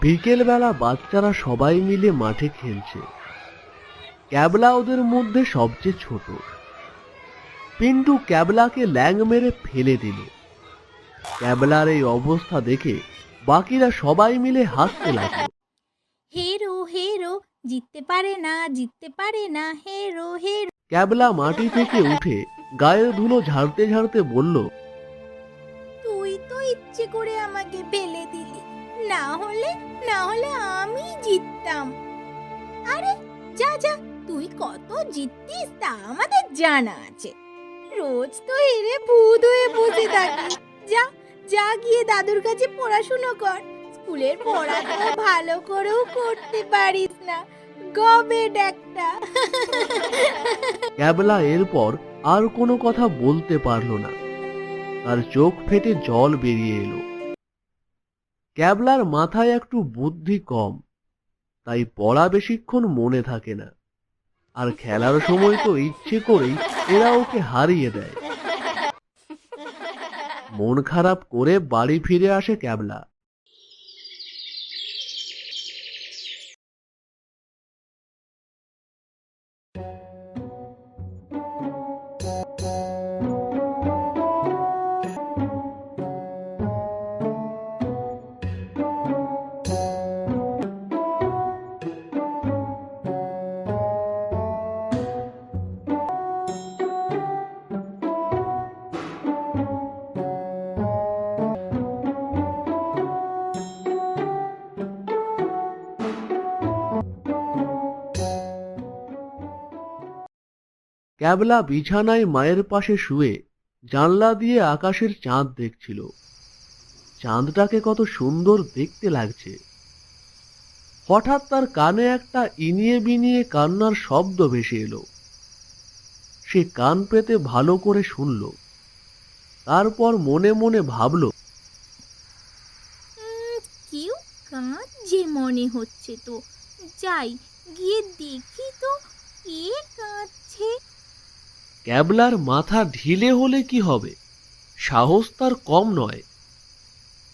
বিকেলবেলা বাচ্চারা সবাই মিলে মাঠে খেলছে। ক্যাবলা ওদের মধ্যে সবচেয়ে ছোট। পিন্টু ক্যাবলাকে ল্যাং মেরে ফেলে দিল। ক্যাবলার এই অবস্থা দেখে বাকিরা সবাই মিলে হাসতে লাগলো। হেরো হেরো, জিততে পারে না, জিততে পারে না, হেরো হেরো। ক্যাবলা মাটি থেকে উঠে গায়ের ধুলো ঝাড়তে ঝাড়তে বলল, তুই তো ইচ্ছে করে আমাকে ফেলে দিলি, না হলে আমি জিততাম। আরে যা যা, তুই কত জিততিস তা আমাদের জানা আছে। রোজ তো হেরে ভূত হয়ে বসে থাকিস। যা যা গিয়ে দাদুর কাছে পড়াশুনো কর। স্কুলের পড়া তো ভালো করেও করতে পারিস না, গবেট একটা। ক্যাবলা এরপর আর কোনো কথা বলতে পারল না। তার চোখ ফেটে জল বেরিয়ে এলো। ক্যাবলার মাথায় একটু বুদ্ধি কম, তাই পড়া বেশিক্ষণ মনে থাকে না। আর খেলার সময় তো ইচ্ছে করেই এরা ওকে হারিয়ে দেয়। মন খারাপ করে বাড়ি ফিরে আসে ক্যাবলা। ক্যাবলা বিছানায় মায়ের পাশে শুয়ে জানলা দিয়ে আকাশের চাঁদ দেখছিল। চাঁদটাকে কত সুন্দর দেখতে লাগছে। হঠাৎ তার কানে একটা ইনিয়ে বিনিয়ে কান্নার শব্দ ভেসে এলো। সে কান পেতে ভালো করে শুনল। তারপর মনে মনে ভাবল, কেউ কাঁদছে মনে হচ্ছে তো, যাই গিয়ে দেখি তো কে কাঁদছে। ক্যাবলার মাথা ঢিলে হলে কি হবে, সাহস তার কম নয়।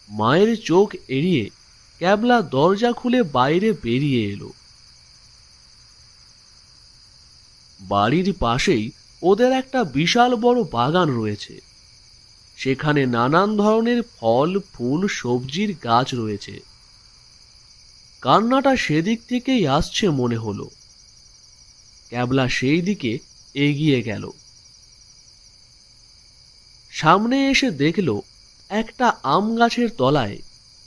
মায়ের চোখ এড়িয়ে ক্যাবলা দরজা খুলে বাইরে বেরিয়ে এলো। বাড়ির পাশেই ওদের একটা বিশাল বড় বাগান রয়েছে। সেখানে নানান ধরনের ফল, ফুল, সবজির গাছ রয়েছে। কান্নাটা সেদিক থেকেই আসছে মনে হলো। ক্যাবলা সেই দিকে এগিয়ে গেল। সামনে এসে দেখল একটা আম গাছের তলায়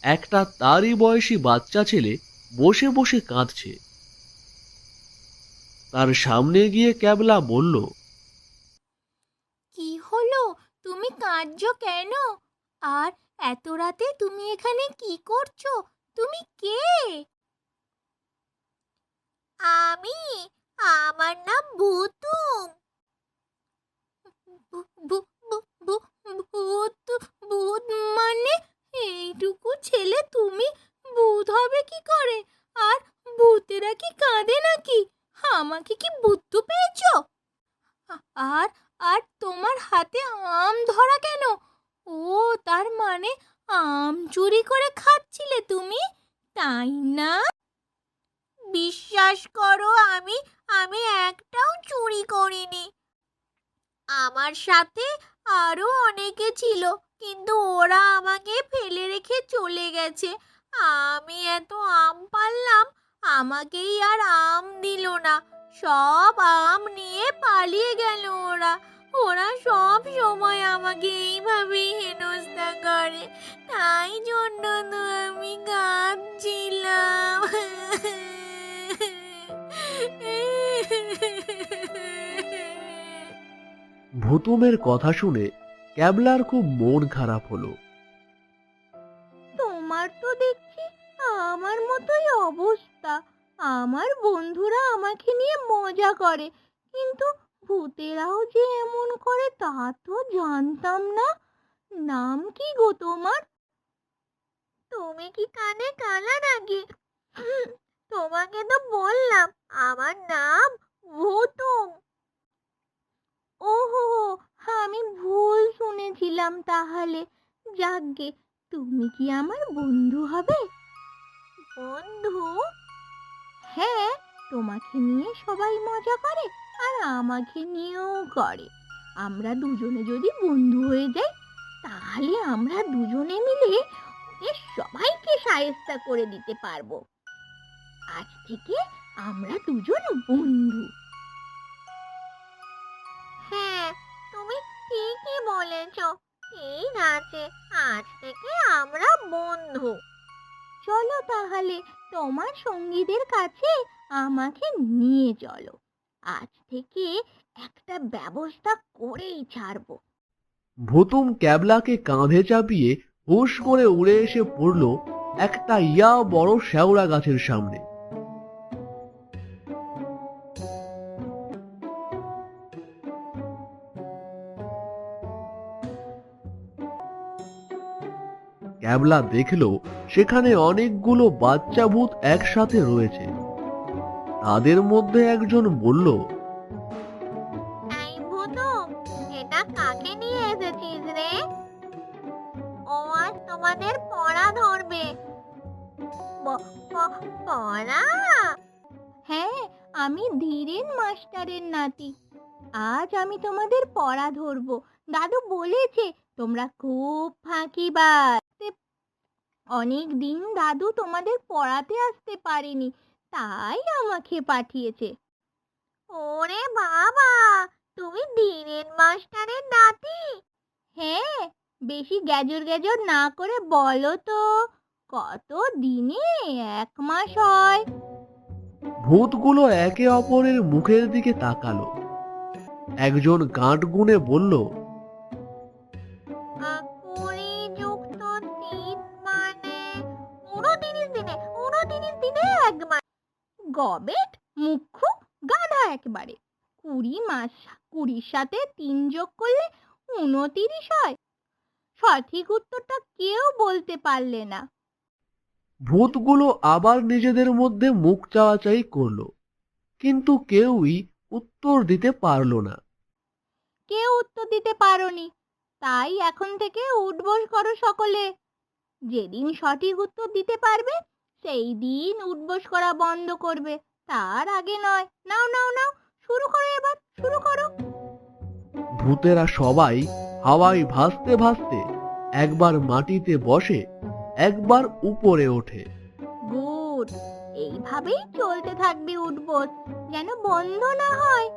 একটা তারই বয়সী বাচ্চা ছেলে বসে বসে কাঁদছে। তার সামনে গিয়ে ক্যাবলা বলল, কি হলো, তুমি কাঁদছো কেন? আর এত রাতে তুমি এখানে কি করছো? তুমি কে? আমি, আমার নাম ভুতুম। ভূত? ভূত মানে? এইটুকু ছেলে তুমি ভূত হবে কি করে? আর ভূতেরা কি কাঁদে নাকি? আমাকে কি বুদ্ধু পেয়েছো? আর আর তোমার হাতে আম ধরা কেন? ও, তার মানে আম চুরি করে খাচ্ছিলে তুমি, তাই না? বিশ্বাস করো, আমি একটাও চুরি করিনি। আমার সাথে আরো অনেকে ছিল, কিন্তু ওরা আমাকে ফেলে রেখে চলে গেছে। আমি এত আম পারলাম, আমাকেই আর আম দিল না। সব আম নিয়ে পালিয়ে গেল ওরা। ওরা সব সময় আমাকে এইভাবেই হেনস্থা করে, তাই জন্য তো আমি কাঁদছিলাম। ভুতুমের কথা শুনে ক্যাবলার খুব মন খারাপ হলো। তোমার তো দেখছি আমার মতোই অবস্থা। আমার বন্ধুরা আমাকে নিয়ে মজা করে, কিন্তু ভূতেরাও যে এমন করে তা তো জানতাম না। নাম কি গো তোমার? তুমি কি কানে কালা নাকি? তোমাকে তো বললাম আমার নাম ভুতুম। ওহো, আমি ভুল শুনেছিলাম তাহলে। যাকগে, তুমি কি আমার বন্ধু হবে? বন্ধু? হ্যাঁ, তোমাকে নিয়ে সবাই মজা করে আর আমাকে নিয়েও করে। আমরা দুজনে যদি বন্ধু হয়ে যাই তাহলে আমরা দুজনে মিলে ওদের সবাইকে শায়েস্তা করে দিতে পারবো। আজ থেকে আমরা দুজন বন্ধু। হ্যাঁ, তুমি ঠিকই বলেছ। ঠিক আছে, আজ থেকে আমরা বন্ধু। চলো তাহলে তোমার সঙ্গীদের কাছে আমাকে নিয়ে চলো। আজ থেকে একটা ব্যবস্থা করেই ছাড়বো। ভুতুম ক্যাবলাকে কাঁধে চাপিয়ে হুশ করে উড়ে এসে পড়ল একটা বড় শেওড়া গাছের সামনে। ক্যাবলা দেখল সেখানে অনেকগুলো বাচ্চা ভূত একসাথে রয়েছে। তাদের মধ্যে একজন বলল, এই ভুতুম, এটা কাকে নিয়ে এসেছিস রে? ও আজ তোমাদের পড়া ধরবে। পড়া? হ্যাঁ, আমি ধীরেন মাস্টারের নাতি। আজ আমি তোমাদের পড়া ধরবো। দাদু বলেছে তোমরা খুব ফাঁকিবাজ। অনেক দিন দাদু তোমাদের পড়াতে আসতে পারেনি, তাই আমাকে পাঠিয়েছে। ওরে বাবা, তুমি ধীরেন মাস্টারের নাতি? হ্যাঁ, বেশি গ্যাজর গ্যাজর না করে বলো তো, কত দিনে 1 মাস হয়? ভূতগুলো একে অপরের মুখের দিকে তাকালো। একজন গাঁট গুনে বলল, 20 যুক্ত 3 মানে 29 দিনে। 29 দিনে 1 মাস। গবেট, মুখ্যু, গাধা একবারে। 20 সাথে 3 যোগ করলে 29 হয়। সঠিক উত্তরটা কেউ বলতে পারলে না। ভূতগুলো আবার নিজেদের মধ্যে মুখ চাওয়াচাই করলো, কিন্তু কেউই উত্তর দিতে পারল না। কেউ উত্তর দিতে পারোনি, তাই এখন থেকে উঠবোস করো সকলে। যেদিন সঠিক উত্তর দিতে পারবে সেই দিন উঠবোস করা বন্ধ করবে, তার আগে নয়। নাও নাও নাও, শুরু করো, এবার শুরু করো। ভূতেরা সবাই হাওয়ায় ভাসতে ভাসতে একবার মাটিতে বসে, একবার উপরে ওঠে। গুড, এইভাবেই চলতে থাকবে উঠবোস, যেন বন্ধ না হয়।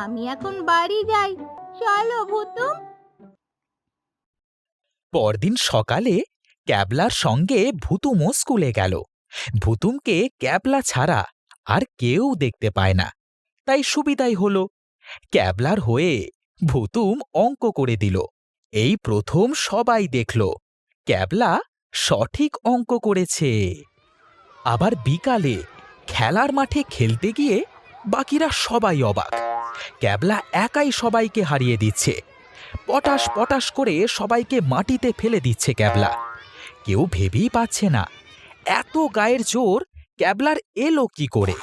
আমি এখন বাড়ি যাই, চলো ভূতুম। পরদিন সকালে ক্যাবলার সঙ্গে ভুতুমও স্কুলে গেল। ভুতুমকে ক্যাবলা ছাড়া আর কেউ দেখতে পায় না, তাই সুবিধাই হলো। ক্যাবলার হয়ে ভুতুম অঙ্ক করে দিল। এই প্রথম সবাই দেখল ক্যাবলা সঠিক অঙ্ক করেছে। আবার বিকালে খেলার মাঠে খেলতে গিয়ে বাকিরা সবাই অবাক। ক্যাবলা একাই সবাইকে হারিয়ে দিচ্ছে। পটাশ পটাশ করে সবাইকে মাটিতে ফেলে দিচ্ছে ক্যাবলা। কেউ ভেবেই পাচ্ছে না এত গায়ের জোর ক্যাবলার এলো কি করে।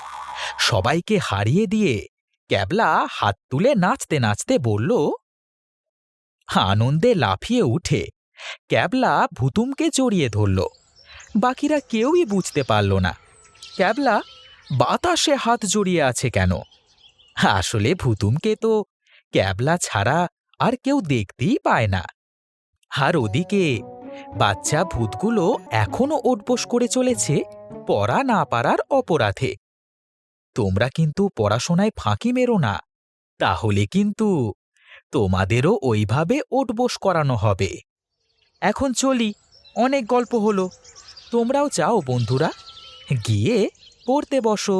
সবাইকে হারিয়ে দিয়ে ক্যাবলা হাত তুলে নাচতে নাচতে বলল, আনন্দে লাফিয়ে উঠে ক্যাবলা ভুতুমকে জড়িয়ে ধরল। বাকিরা কেউই বুঝতে পারল না ক্যাবলা বাতাসে হাত জড়িয়ে আছে কেন। আসলে ভুতুমকে তো ক্যাবলা ছাড়া আর কেউ দেখতেই পায় না। আর ওদিকে বাচ্চা ভূতগুলো এখনো ওঠবোস করে চলেছে পড়া না পারার অপরাধে। তোমরা কিন্তু পড়াশোনায় ফাঁকি মেরো না, তাহলে কিন্তু তোমাদেরও ওইভাবে ওঠবোস করানো হবে। এখন চলি, অনেক গল্প হলো। তোমরাও যাও বন্ধুরা, গিয়ে পড়তে বসো।